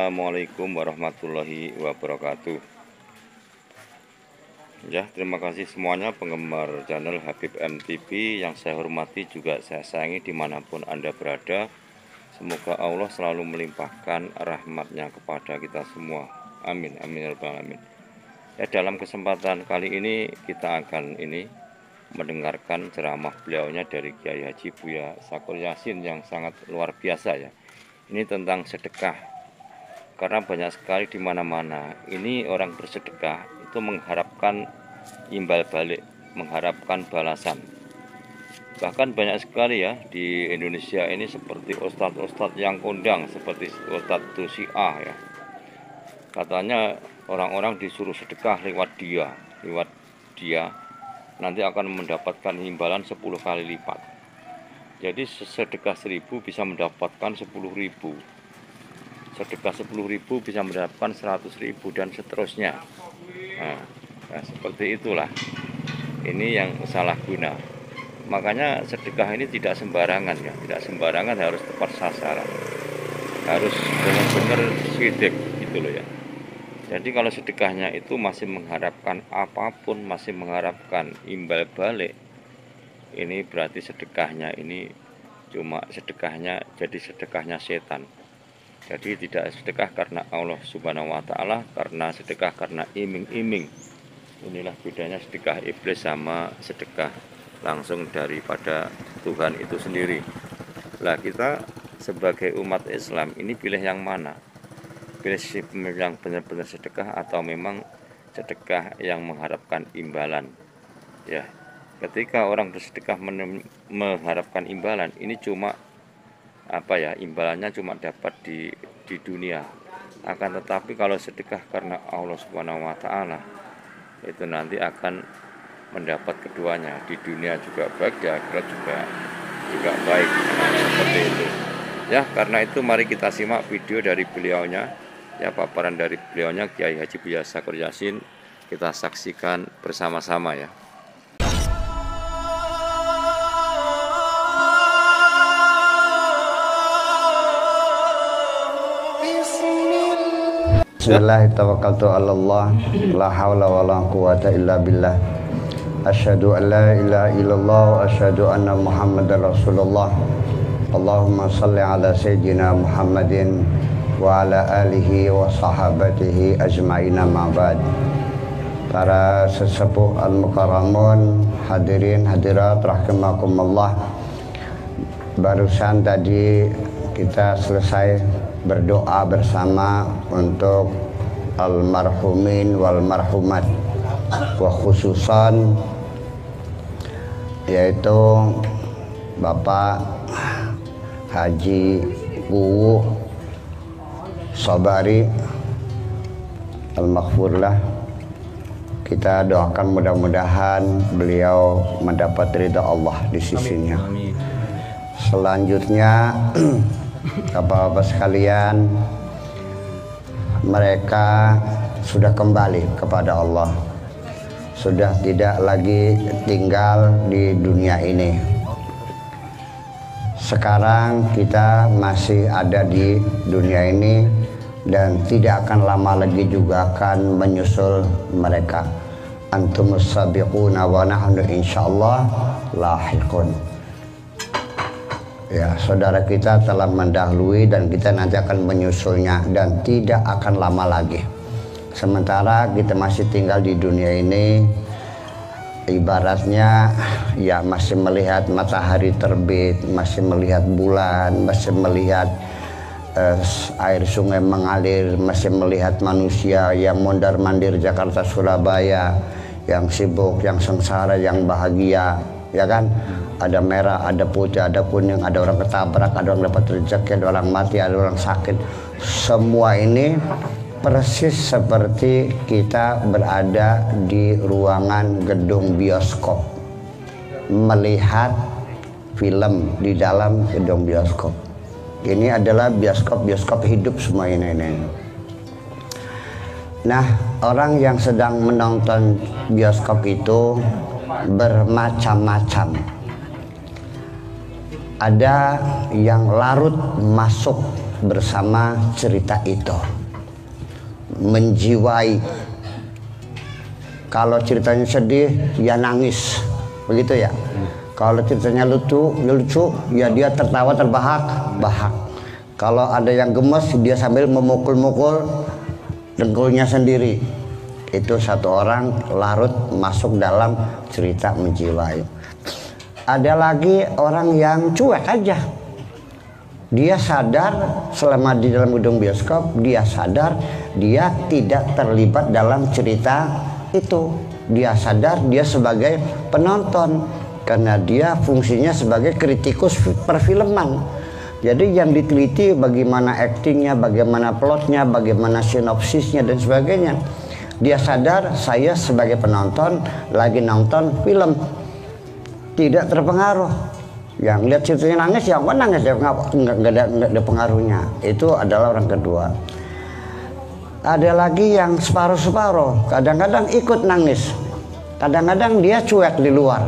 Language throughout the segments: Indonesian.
Assalamualaikum warahmatullahi wabarakatuh. Ya, terima kasih semuanya penggemar channel Habib MTV yang saya hormati juga saya sayangi dimanapun Anda berada. Semoga Allah selalu melimpahkan rahmatnya kepada kita semua. Amin, amin ya rabbal alamin. Ya, dalam kesempatan kali ini kita akan mendengarkan ceramah beliaunya dari Kiai Haji Buya Sakur Yasin yang sangat luar biasa ya. Ini tentang sedekah. Karena banyak sekali di mana-mana ini orang bersedekah itu mengharapkan imbal balik, mengharapkan balasan. Bahkan banyak sekali ya di Indonesia ini seperti ustadz-ustadz yang kondang seperti Ustadz Tusiah ya. Katanya orang-orang disuruh sedekah lewat dia nanti akan mendapatkan imbalan 10 kali lipat. Jadi sedekah 1000 bisa mendapatkan 10.000. Sedekah 10.000 bisa mendapatkan 100.000 dan seterusnya. Nah, seperti itulah. Ini yang salah guna. Makanya sedekah ini tidak sembarangan ya, tidak sembarangan, harus tepat sasaran. Harus benar-benar sidik gitu loh ya. Jadi kalau sedekahnya itu masih mengharapkan apapun, masih mengharapkan imbal balik, ini berarti sedekahnya ini cuma sedekahnya jadi sedekahnya setan. Jadi tidak sedekah karena Allah Subhanahu wa Ta'ala, karena sedekah karena iming-iming. Inilah bedanya sedekah iblis sama sedekah langsung daripada Tuhan itu sendiri. Lah kita sebagai umat Islam ini pilih yang mana? Pilih yang benar-benar sedekah atau memang sedekah yang mengharapkan imbalan? Ya, ketika orang bersedekah mengharapkan imbalan, ini cuma imbalannya cuma dapat di dunia. Akan tetapi kalau sedekah karena Allah Subhanahu wa Ta'ala, itu nanti akan mendapat keduanya, di dunia juga baik, di akhirat juga baik. Seperti itu ya. Karena itu mari kita simak video dari beliaunya ya, paparan dari beliaunya Kiai Haji Buya Sakur Yasin. Kita saksikan bersama-sama ya. Bismillahirrahmanirrahim. La haula wala quwata illa billah. Asyhadu an la ilaha illallah wa asyhadu anna Muhammadar Rasulullah. Allahumma shalli ala sayyidina Muhammadin wa ala alihi wa sahabatihi ajma'in, ma ba'd. Para sesepuh al-mukarramun, hadirin hadirat rahimakumullah. Barusan tadi kita selesai berdoa bersama untuk almarhumin wal marhumat, wa khususan yaitu Bapak Haji Buwu Sobari al-maghfurlah. Kita doakan mudah-mudahan beliau mendapat ridha Allah di sisinya. Selanjutnya Bapak-bapak sekalian, mereka sudah kembali kepada Allah, sudah tidak lagi tinggal di dunia ini. Sekarang kita masih ada di dunia ini dan tidak akan lama lagi juga akan menyusul mereka. Antumus sabiquna wa nahnu insyaallah lahiqun. Ya, saudara kita telah mendahului dan kita nanti akan menyusulnya dan tidak akan lama lagi. Sementara kita masih tinggal di dunia ini, ibaratnya ya masih melihat matahari terbit, masih melihat bulan, masih melihat air sungai mengalir, masih melihat manusia yang mondar-mandir Jakarta Surabaya, yang sibuk, yang sengsara, yang bahagia, ya kan? Ada merah, ada putih, ada kuning, ada orang ketabrak, ada orang dapat rezeki, ada orang mati, ada orang sakit. Semua ini persis seperti kita berada di ruangan gedung bioskop, melihat film di dalam gedung bioskop. Ini adalah bioskop hidup semua ini. Nah, orang yang sedang menonton bioskop itu bermacam-macam. Ada yang larut masuk bersama cerita itu, menjiwai. Kalau ceritanya sedih, ya nangis, begitu ya. Kalau ceritanya lucu, ya dia tertawa terbahak-bahak. Kalau ada yang gemes, dia sambil memukul-mukul dengkulnya sendiri. Itu satu orang larut masuk dalam cerita menjiwai. Ada lagi orang yang cuek aja. Dia sadar selama di dalam gedung bioskop, dia sadar dia tidak terlibat dalam cerita itu. Dia sadar dia sebagai penonton karena dia fungsinya sebagai kritikus perfilman. Jadi yang diteliti bagaimana aktingnya, bagaimana plotnya, bagaimana sinopsisnya dan sebagainya. Dia sadar saya sebagai penonton lagi nonton film, tidak terpengaruh. Yang lihat ceritanya nangis, yang nangis, nggak ada pengaruhnya. Itu adalah orang kedua. Ada lagi yang separuh-separuh, kadang-kadang ikut nangis, kadang-kadang dia cuek di luar.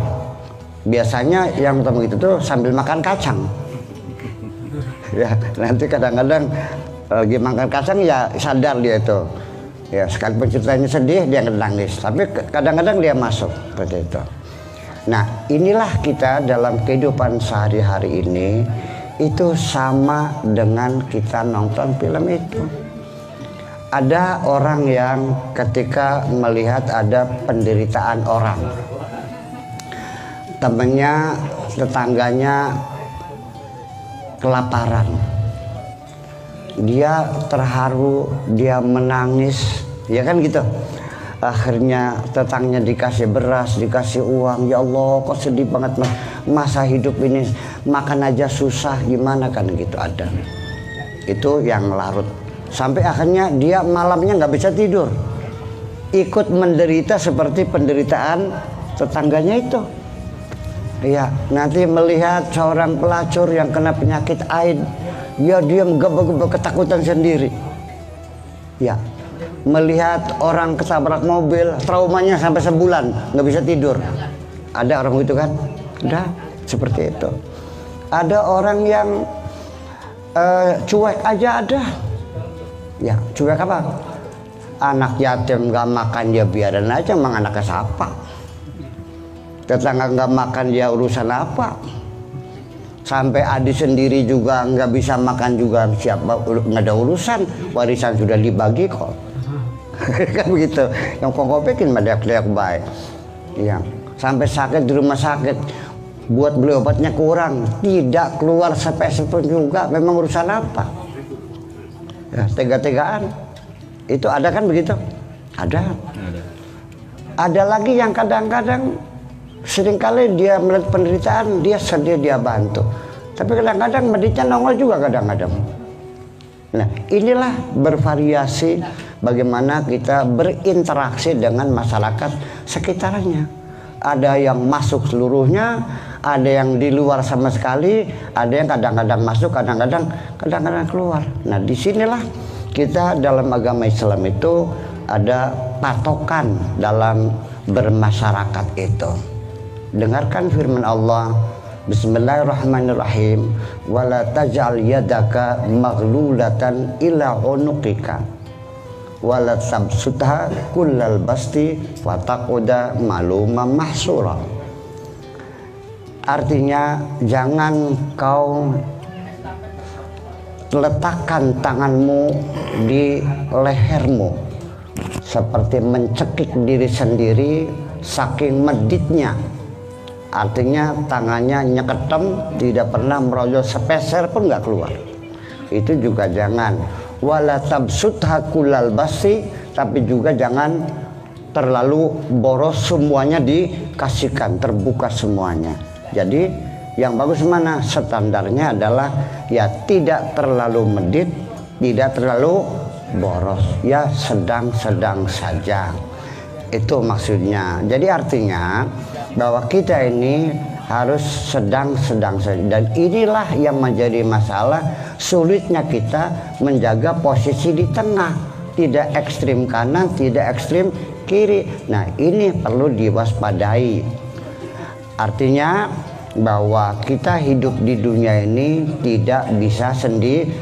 Biasanya yang ketemu itu tuh sambil makan kacang. Ya, nanti kadang-kadang lagi makan kacang ya sadar dia itu. Ya, sekalipun ceritanya sedih dia nangis, tapi kadang-kadang dia masuk seperti itu. Nah, inilah kita dalam kehidupan sehari-hari ini itu sama dengan kita nonton film itu. Ada orang yang ketika melihat ada penderitaan orang, temannya, tetangganya kelaparan, dia terharu, dia menangis, ya kan gitu. Akhirnya tetangganya dikasih beras, dikasih uang. Ya Allah, kok sedih banget masa hidup ini, makan aja susah, gimana kan gitu. Ada itu yang larut sampai akhirnya dia malamnya nggak bisa tidur, ikut menderita seperti penderitaan tetangganya itu. Ya, nanti melihat seorang pelacur yang kena penyakit AIDS, ya dia menggebek-gebek ketakutan sendiri. Ya, melihat orang ketabrak mobil, traumanya sampai sebulan nggak bisa tidur. Ada orang itu kan? Ada seperti itu. Ada orang yang cuek aja ada. Ya, cuek apa? Anak yatim nggak makan ya biarin aja, emang anaknya siapa? Tetangga nggak makan ya urusan apa? Sampai adik sendiri juga nggak bisa makan juga, siapa, nggak ada urusan, warisan sudah dibagi kok. Kan begitu. Yang kok bikin teriak baik. Yang sampai sakit di rumah sakit, buat beli obatnya kurang, tidak keluar sepeserpun juga, memang urusan apa? Ya, tega-tegaan. Itu ada kan begitu? Ada. Ada lagi yang kadang-kadang seringkali dia melihat penderitaan, dia sedih, dia bantu. Tapi kadang-kadang meditnya nongol juga kadang-kadang. Nah, inilah bervariasi bagaimana kita berinteraksi dengan masyarakat sekitarnya. Ada yang masuk seluruhnya, ada yang di luar sama sekali, ada yang kadang-kadang masuk, kadang-kadang keluar. Nah, disinilah kita dalam agama Islam itu ada patokan dalam bermasyarakat itu. Dengarkan firman Allah, Bismillahirrahmanirrahim, wala taj'al yadaka maghlulatan ila unuqika wala tabsutha kullal basti fataquda malumam mahsura. Artinya jangan kau letakkan tanganmu di lehermu seperti mencekik diri sendiri saking meditnya. Artinya tangannya nyeketem, tidak pernah merojol sepeser pun nggak keluar. Itu juga jangan. Wala tabsutha kullal basti, tapi juga jangan terlalu boros, semuanya dikasihkan, terbuka semuanya. Jadi yang bagus mana? Standarnya adalah ya tidak terlalu medit, tidak terlalu boros, ya sedang-sedang saja. Itu maksudnya. Jadi artinya bahwa kita ini harus sedang-sedang saja. Dan inilah yang menjadi masalah, sulitnya kita menjaga posisi di tengah, tidak ekstrim kanan, tidak ekstrim kiri. Nah, ini perlu diwaspadai. Artinya bahwa kita hidup di dunia ini tidak bisa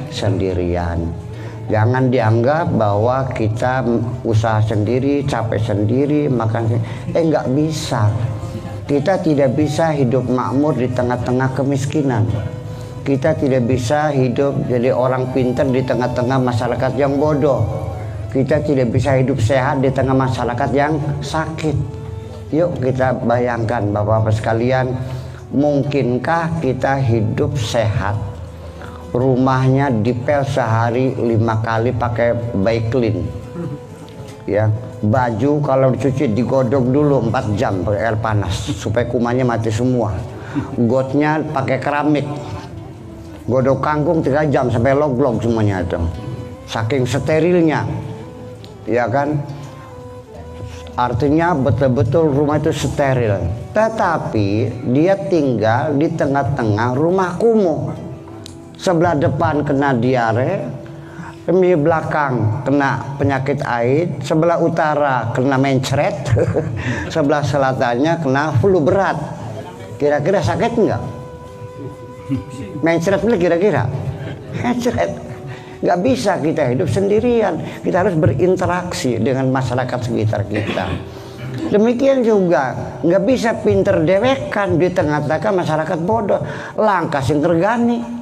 sendirian. Jangan dianggap bahwa kita usaha sendiri, capek sendiri, makan nggak bisa. Kita tidak bisa hidup makmur di tengah-tengah kemiskinan. Kita tidak bisa hidup jadi orang pintar di tengah-tengah masyarakat yang bodoh. Kita tidak bisa hidup sehat di tengah masyarakat yang sakit. Yuk kita bayangkan Bapak-Bapak sekalian, mungkinkah kita hidup sehat? Rumahnya dipel sehari 5 kali pakai Baiklin. Ya, baju kalau dicuci digodok dulu 4 jam pakai air panas supaya kumannya mati semua. Gotnya pakai keramik. Godok kangkung 3 jam sampai log-log semuanya itu. Saking sterilnya. Ya kan? Artinya betul-betul rumah itu steril. Tetapi dia tinggal di tengah-tengah rumah kumuh. Sebelah depan kena diare, di belakang kena penyakit AIDS, sebelah utara kena mencret, sebelah selatannya kena flu berat. Kira-kira sakit enggak? Mencret boleh kira-kira? Mencret. Nggak bisa kita hidup sendirian, kita harus berinteraksi dengan masyarakat sekitar kita. Demikian juga nggak bisa pinter dewekan di tengah-tengah masyarakat bodoh. Langkah sing regani.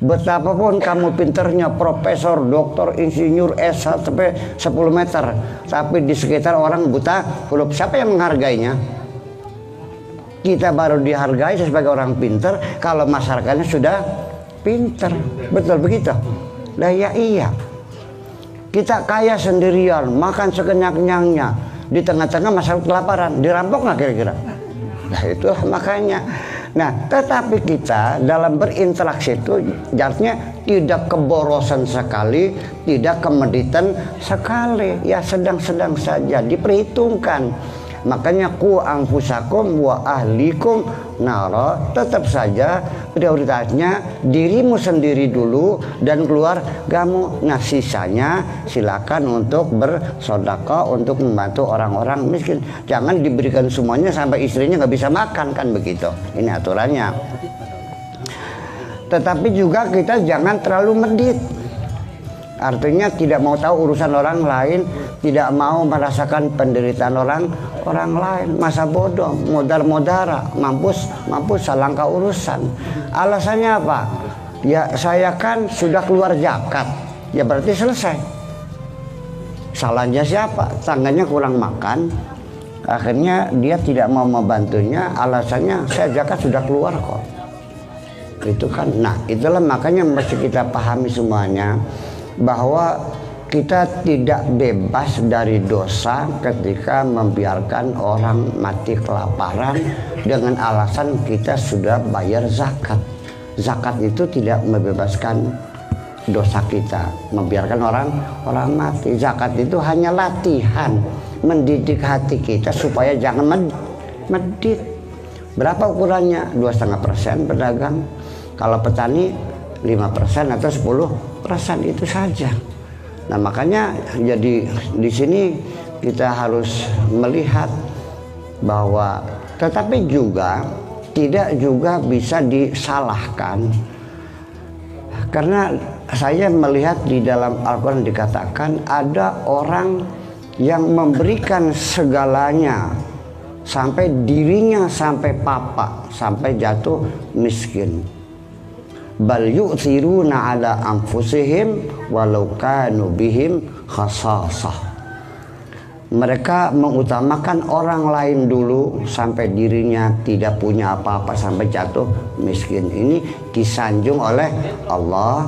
Betapapun kamu pinternya, profesor, doktor, insinyur, S1 sampai 10 meter, tapi di sekitar orang buta huruf, siapa yang menghargainya? Kita baru dihargai sebagai orang pinter kalau masyarakatnya sudah pinter. Betul begitu? Nah ya iya. Kita kaya sendirian, makan sekenyang-kenyangnya, di tengah-tengah masyarakat kelaparan, dirampok nggak kira-kira? Nah itulah makanya. Nah tetapi kita dalam berinteraksi itu artinya tidak keborosan sekali, tidak kemeditan sekali, ya sedang-sedang saja, diperhitungkan. Makanya ku anfusakum wa ahlikum nara, tetap saja prioritasnya dirimu sendiri dulu dan keluargamu. Nah sisanya silakan untuk bersedekah, untuk membantu orang-orang miskin. Jangan diberikan semuanya sampai istrinya nggak bisa makan, kan begitu. Ini aturannya. Tetapi juga kita jangan terlalu medit. Artinya tidak mau tahu urusan orang lain, tidak mau merasakan penderitaan orang lain. Masa bodoh, modar-modara, mampus salangka urusan. Alasannya apa? Ya saya kan sudah keluar zakat, ya berarti selesai. Salahnya siapa? Tangannya kurang makan, akhirnya dia tidak mau membantunya. Alasannya saya zakat sudah keluar kok. Itu kan, nah itulah makanya mesti kita pahami semuanya, bahwa kita tidak bebas dari dosa ketika membiarkan orang mati kelaparan dengan alasan kita sudah bayar zakat. Zakat itu tidak membebaskan dosa kita, membiarkan orang mati. Zakat itu hanya latihan mendidik hati kita supaya jangan medit. Berapa ukurannya? 2,5% pedagang. Kalau petani 5% atau 10% itu saja. Nah makanya jadi di sini kita harus melihat bahwa tetapi juga tidak juga bisa disalahkan, karena saya melihat di dalam Al-Quran dikatakan ada orang yang memberikan segalanya sampai dirinya sampai papa, sampai jatuh miskin. Bal yu'thiruna ala anfusihim walau kanu bihim khasasah. Mereka mengutamakan orang lain dulu sampai dirinya tidak punya apa-apa, sampai jatuh miskin. Ini disanjung oleh Allah.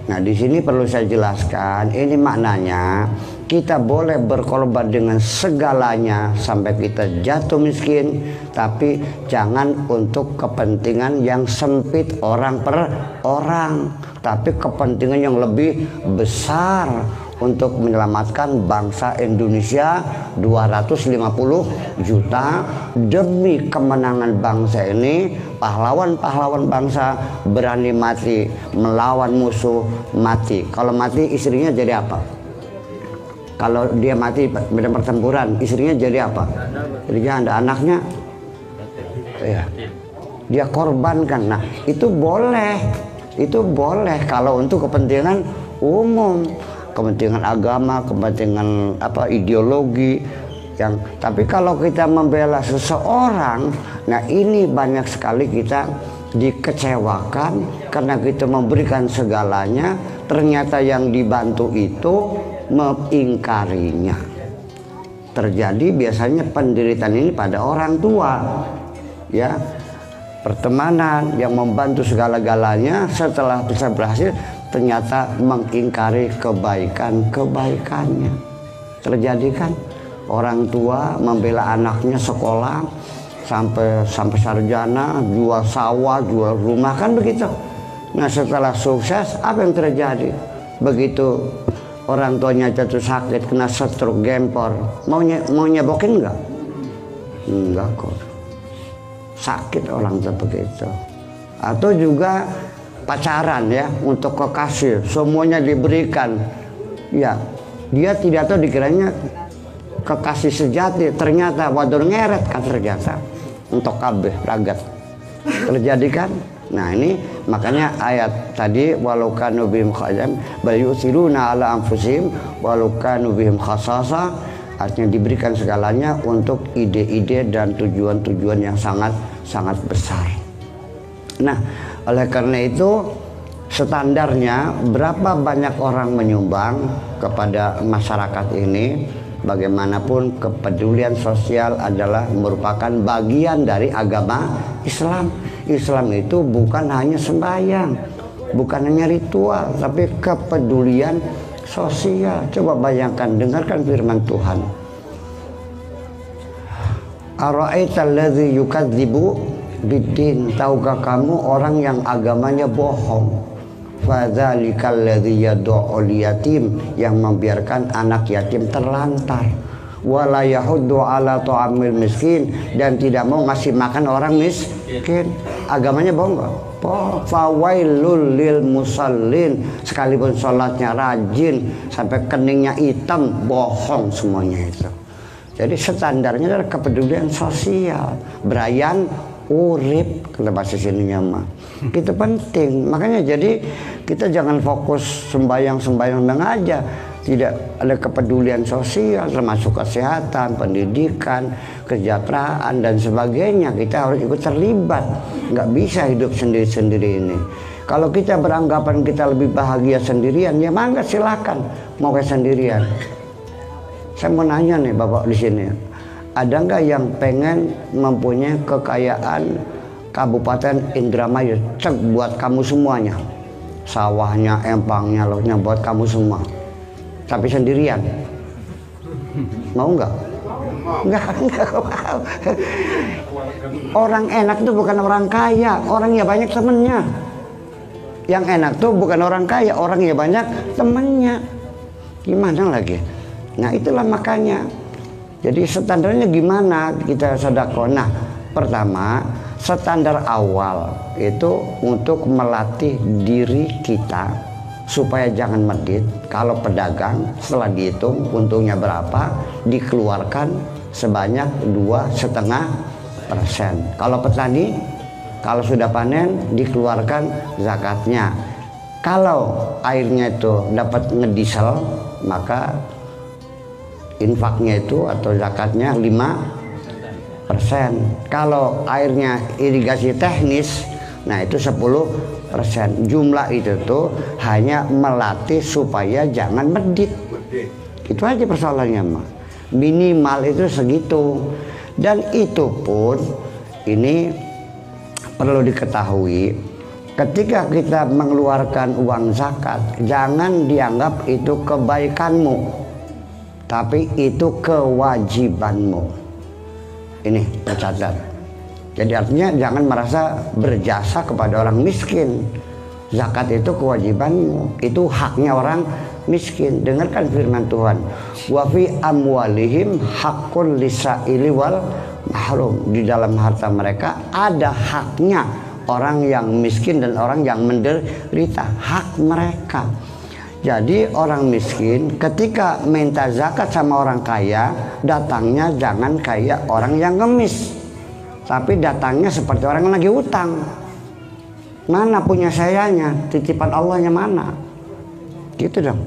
Nah di sini perlu saya jelaskan, ini maknanya kita boleh berkorban dengan segalanya sampai kita jatuh miskin, tapi jangan untuk kepentingan yang sempit orang per orang, tapi kepentingan yang lebih besar untuk menyelamatkan bangsa Indonesia 250 juta. Demi kemenangan bangsa ini, pahlawan-pahlawan bangsa berani mati melawan musuh, mati. Kalau mati istrinya jadi apa? Kalau dia mati pada pertempuran, istrinya jadi apa? Jadi ada anaknya. Ya. dia korbankan. Nah, itu boleh. Itu boleh kalau untuk kepentingan umum, kepentingan agama, kepentingan ideologi yang. Tapi kalau kita membela seseorang, nah ini banyak sekali kita dikecewakan karena kita memberikan segalanya, ternyata yang dibantu itu mengingkarinya. Terjadi biasanya penderitaan ini pada orang tua, ya. Pertemanan yang membantu segala-galanya setelah bisa berhasil ternyata mengingkari kebaikan-kebaikannya. Terjadi kan, orang tua membela anaknya sekolah sampai sarjana, jual sawah, jual rumah, kan begitu. Nah, setelah sukses apa yang terjadi? Begitu orang tuanya jatuh sakit, kena stroke, gempor, mau nyebokin enggak? Enggak kok. Sakit orang tua begitu. Atau juga pacaran, ya, untuk kekasih semuanya diberikan, ya, dia tidak tahu dikiranya kekasih sejati, ternyata wadur ngeret kan, ternyata untuk kabeh ragat. Terjadi kan? Nah, ini makanya ayat tadi walau kanu bihim khasam bal yusiruna ala anfusihim walau kanu bihim khasasa, artinya diberikan segalanya untuk ide-ide dan tujuan-tujuan yang sangat besar. Nah, oleh karena itu standarnya berapa banyak orang menyumbang kepada masyarakat ini. Bagaimanapun kepedulian sosial adalah merupakan bagian dari agama Islam. Islam itu bukan hanya sembahyang, bukan hanya ritual, tapi kepedulian sosial. Coba bayangkan, dengarkan firman Tuhan. Ara'aital ladzi yukadzibu biddin, tahukah kamu orang yang agamanya bohong? Fadzalikal ladzi yad'ul yatim, yang membiarkan anak yatim terlantar. Wala yahuddu ala ta'amil miskin, dan tidak mau ngasih makan orang miskin. Agamanya bohong enggak? Fawailul lil musallin, sekalipun sholatnya rajin sampai keningnya hitam, bohong semuanya itu. Jadi standarnya adalah kepedulian sosial. Brayan urip, kalau bahasa sininya mah. Itu penting. Makanya jadi kita jangan fokus sembahyang aja. Tidak ada kepedulian sosial, termasuk kesehatan, pendidikan, kesejahteraan dan sebagainya. Kita harus ikut terlibat. Nggak bisa hidup sendiri-sendiri ini. Kalau kita beranggapan kita lebih bahagia sendirian, ya mangga silakan mau kayak sendirian. Saya mau nanya nih Bapak di sini, ada nggak yang pengen mempunyai kekayaan Kabupaten Indramayu, cek buat kamu semuanya, sawahnya, empangnya, lautnya buat kamu semua, tapi sendirian, mau nggak? Nggak mau. Orang enak itu bukan orang kaya, orangnya banyak temennya. Yang enak tuh bukan orang kaya, orangnya banyak temennya. Gimana lagi? Nah, itulah makanya. Jadi standarnya gimana kita sedekah? Nah, pertama, standar awal itu untuk melatih diri kita supaya jangan medit. Kalau pedagang setelah dihitung untungnya berapa, dikeluarkan sebanyak 2,5%. Kalau petani, kalau sudah panen dikeluarkan zakatnya. Kalau airnya itu dapat ngediesel, maka infaknya itu atau zakatnya 5%. Kalau airnya irigasi teknis, nah itu 10%. Jumlah itu tuh hanya melatih supaya jangan medit. Itu aja persoalannya mah. Minimal itu segitu. Dan itu pun ini perlu diketahui, ketika kita mengeluarkan uang zakat, jangan dianggap itu kebaikanmu, tapi itu kewajibanmu. Ini tercatat. Jadi artinya jangan merasa berjasa kepada orang miskin. Zakat itu kewajibanmu, itu haknya orang miskin. Dengarkan firman Tuhan. Wa fi amwalihim haqqul lisaili wal mahrum. Di dalam harta mereka ada haknya orang yang miskin dan orang yang menderita, hak mereka. Jadi orang miskin ketika minta zakat sama orang kaya, datangnya jangan kayak orang yang ngemis. tapi datangnya seperti orang yang lagi utang. Mana punya sayanya, titipan Allahnya mana? Gitu dong.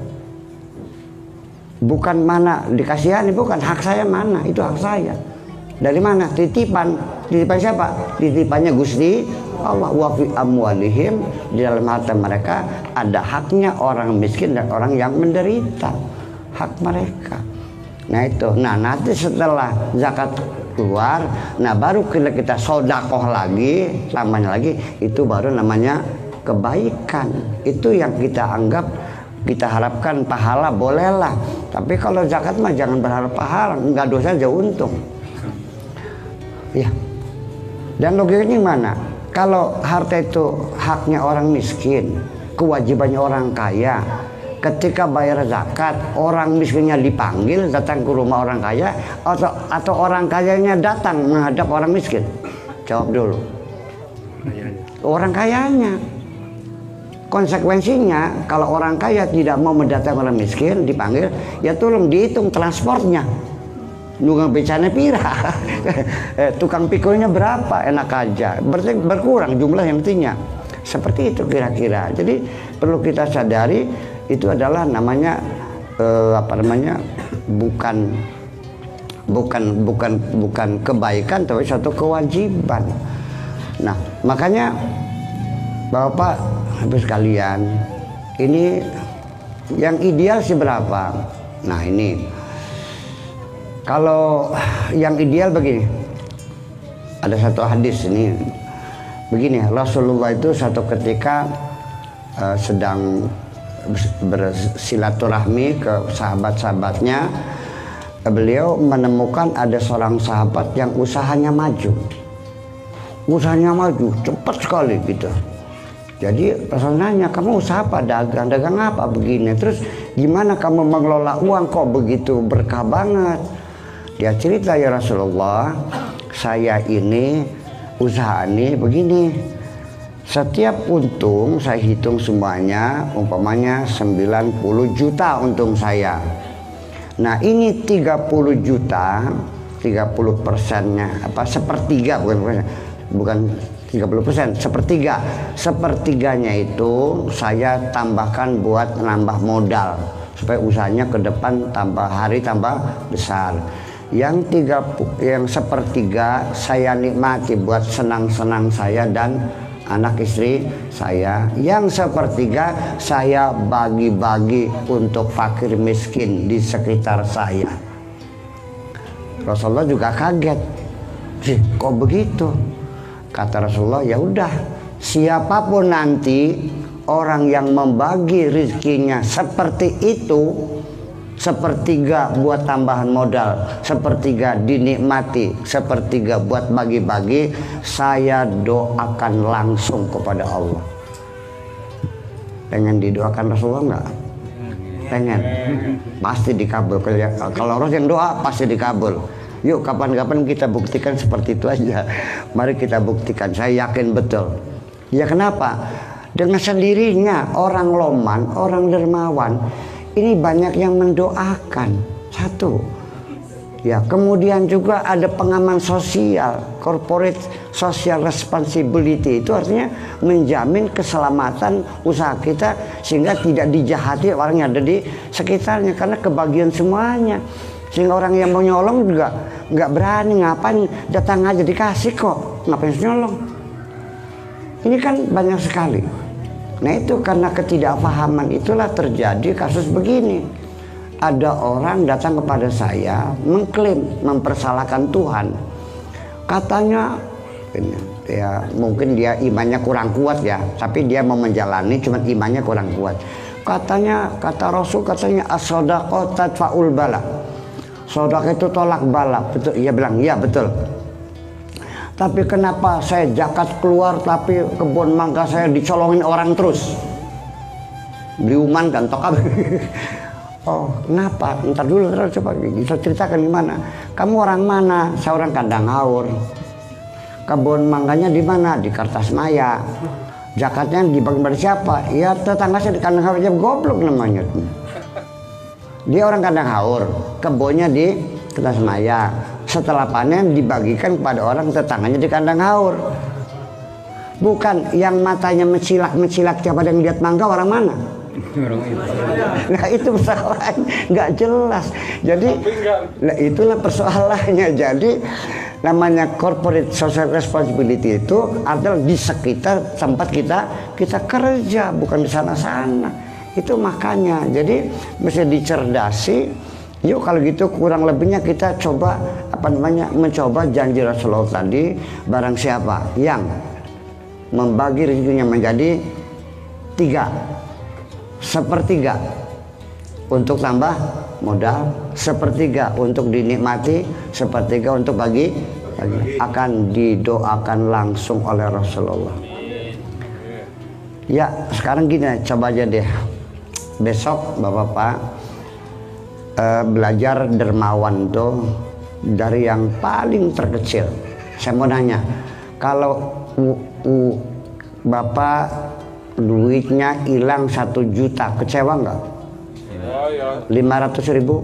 Bukan mana dikasihani, bukan hak saya mana, itu hak saya. Dari mana? Titipan. Titipan siapa? Titipannya Gusti Allah. Wa fi amwalihim, di dalam harta mereka ada haknya orang miskin dan orang yang menderita. Hak mereka. Nah itu. Nah nanti setelah zakat keluar, nah baru kita sodakoh lagi, namanya lagi, itu baru namanya kebaikan. Itu yang kita anggap, kita harapkan pahala, bolehlah. Tapi kalau zakat mah jangan berharap pahala, nggak dosa aja untung. Ya. Dan logikanya mana? Kalau harta itu haknya orang miskin, kewajibannya orang kaya. Ketika bayar zakat, orang miskinnya dipanggil datang ke rumah orang kaya, atau orang kayanya datang menghadap orang miskin? Jawab dulu. Orang kayanya. Konsekuensinya kalau orang kaya tidak mau mendatang orang miskin dipanggil, ya tolong dihitung transportnya. Nunggang becana pira. Tukang pikulnya berapa, enak aja. Berarti berkurang jumlah yang pentingnya. Seperti itu kira-kira. Jadi perlu kita sadari itu adalah namanya bukan kebaikan, tapi suatu kewajiban. Nah, makanya Bapak Ibu sekalian, ini yang ideal sih berapa? Nah, ini kalau yang ideal begini. Ada satu hadis ini begini, Rasulullah itu satu ketika sedang bersilaturahmi ke sahabat-sahabatnya, beliau menemukan ada seorang sahabat yang usahanya maju cepat sekali gitu. Jadi Rasul nanya, kamu usaha apa? Dagang apa begini? Terus gimana kamu mengelola uang kok begitu berkah banget? Dia cerita, ya Rasulullah, saya ini usaha ini begini. Setiap untung saya hitung semuanya, umpamanya 90 juta untung saya. Nah ini 30 juta, 30%-nya, sepertiga, bukan 30%, sepertiganya itu saya tambahkan buat nambah modal supaya usahanya ke depan tambah hari tambah besar. Yang sepertiga saya nikmati buat senang-senang saya dan anak istri saya. Yang sepertiga saya bagi-bagi untuk fakir miskin di sekitar saya. Rasulullah juga kaget. Kok begitu? Kata Rasulullah, ya udah, siapapun nanti orang yang membagi rezekinya seperti itu, sepertiga buat tambahan modal, sepertiga dinikmati, sepertiga buat bagi-bagi, saya doakan langsung kepada Allah. Pengen didoakan Rasulullah enggak? Pengen. Pasti dikabul. Kalau orang yang doa pasti dikabul. Yuk kapan-kapan kita buktikan seperti itu aja. Mari kita buktikan, saya yakin betul. Ya kenapa? Dengan sendirinya orang loman, orang dermawan, ini banyak yang mendoakan. Satu. Ya, kemudian juga ada pengaman sosial, corporate social responsibility. Itu artinya menjamin keselamatan usaha kita sehingga tidak dijahati orang yang ada di sekitarnya karena kebagian semuanya. Sehingga orang yang mau nyolong juga nggak berani, ngapain, datang aja dikasih kok, ngapain nyolong. Ini kan banyak sekali. Nah itu karena ketidakpahaman itulah terjadi kasus begini. Ada orang datang kepada saya mengklaim mempersalahkan Tuhan. Katanya ya mungkin dia imannya kurang kuat ya, tapi dia mau menjalani cuman imannya kurang kuat. Katanya, kata Rasul katanya as-shadaqah tadfa'ul bala. Sedekah itu tolak bala. Betul, ia bilang, iya betul. Tapi kenapa saya zakat keluar tapi kebun mangga saya dicolongin orang terus? Beli uman kan tokap. Oh, kenapa? Ntar dulu, coba bisa ceritakan gimana. Kamu orang mana? Saya orang Kandang Haur. Kebun mangganya di mana? Di Kartasmaya. Zakatnya dibagi pada siapa? Ya tetangga saya di Kandang Haur aja, goblok namanya. Dia orang Kandang Haur, kebunnya di Kartasmaya. setelah panen dibagikan kepada orang tetangganya di kandang haur. Bukan yang matanya mencilak tiap ada yang lihat mangga orang mana. Nah itu persoalan nggak jelas. Jadi nah, itulah persoalannya. Jadi namanya corporate social responsibility itu adalah di sekitar tempat kita kerja, bukan di sana-sana. Itu makanya jadi mesti dicerdasi. Yuk kalau gitu kurang lebihnya kita coba mencoba janji Rasulullah tadi, barang siapa yang membagi rezekinya menjadi 3/4 untuk tambah modal, 1/3 untuk dinikmati, 1/3 untuk bagi akan didoakan langsung oleh Rasulullah. Ya sekarang gini, coba aja deh besok bapak-bapak belajar dermawan tuh dari yang paling terkecil. Saya mau nanya, kalau bapak duitnya hilang 1 juta, kecewa nggak? 500.000,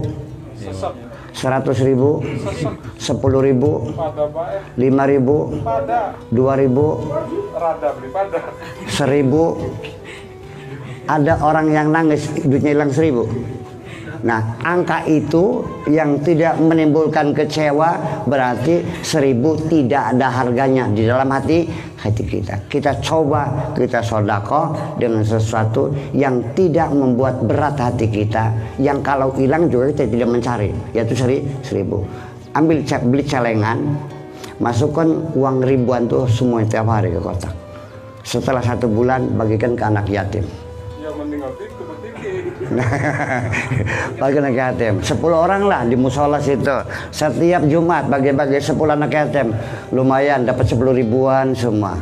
100.000, 10.000, 5.000, 2.000, 1.000, ada orang yang nangis duitnya hilang 1.000. Nah, angka itu yang tidak menimbulkan kecewa berarti 1.000 tidak ada harganya di dalam hati kita. Kita coba kita sedekah dengan sesuatu yang tidak membuat berat hati kita, yang kalau hilang juga kita tidak mencari, yaitu 1.000. Ambil beli celengan, masukkan uang ribuan tuh semua tiap hari ke kotak. Setelah 1 bulan bagikan ke anak yatim. Bagi anak yatim 10 orang lah di musola situ, setiap Jumat bagi-bagi 10 anak yatim, lumayan dapat 10 ribuan semua.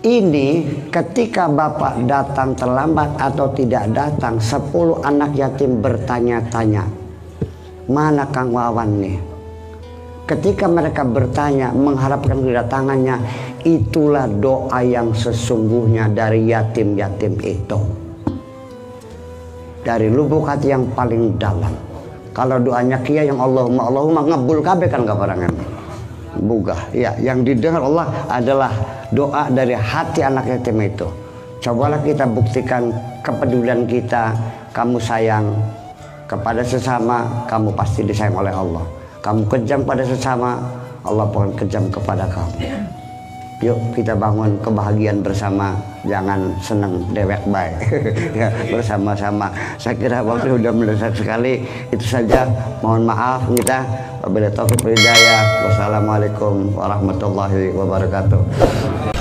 Ini ketika bapak datang terlambat atau tidak datang, 10 anak yatim bertanya-tanya, mana Kang Wawan nih? Ketika mereka bertanya mengharapkan kedatangannya, itulah doa yang sesungguhnya dari yatim-yatim itu, dari lubuk hati yang paling dalam. Kalau doanya kiai yang Allahumma ngabul kabeh kan gak barangan bugah ya, yang didengar Allah adalah doa dari hati anak yatim itu. Cobalah kita buktikan kepedulian kita. Kamu sayang kepada sesama, kamu pasti disayang oleh Allah. Kamu kejam pada sesama, Allah pun kejam kepada kamu. Yuk kita bangun kebahagiaan bersama, jangan seneng dewek baik. Ya, bersama-sama. Saya kira waktu sudah mendesak sekali. Itu saja, mohon maaf kita. Wabillahi taufiq wal hidayah. Wassalamualaikum warahmatullahi wabarakatuh.